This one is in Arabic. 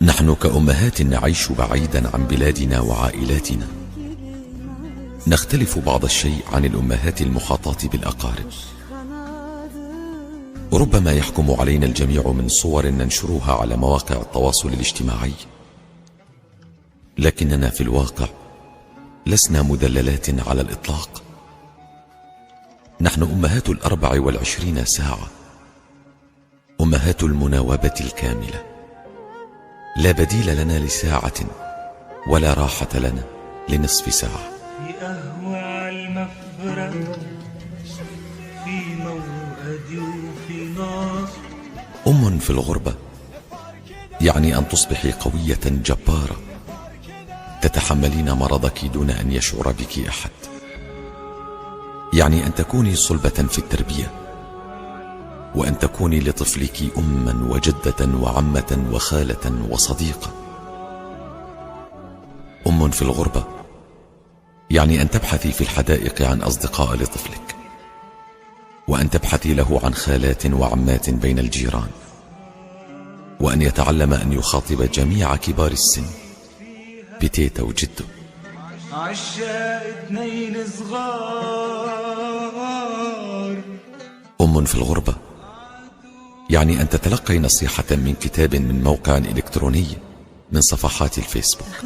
نحن كأمهات نعيش بعيدا عن بلادنا وعائلاتنا، نختلف بعض الشيء عن الأمهات المحاطات بالأقارب. ربما يحكم علينا الجميع من صور ننشرها على مواقع التواصل الاجتماعي، لكننا في الواقع لسنا مدللات على الإطلاق. نحن أمهات 24 ساعة، أمهات المناوبة الكاملة، لا بديل لنا لساعة ولا راحة لنا لنصف ساعة. في أهوى المفبرة، في موأدي وفي نار. أم في الغربة يعني أن تصبحي قوية جبارة، تتحملين مرضك دون أن يشعر بك أحد، يعني أن تكوني صلبة في التربية، وأن تكوني لطفلك أما وجدة وعمة وخالة وصديقة. أم في الغربة يعني أن تبحثي في الحدائق عن أصدقاء لطفلك، وأن تبحثي له عن خالات وعمات بين الجيران، وأن يتعلم أن يخاطب جميع كبار السن بتيتا وجده. عشاق 2 صغار. أم في الغربة يعني أن تتلقي نصيحة من كتاب من موقع إلكتروني من صفحات الفيسبوك.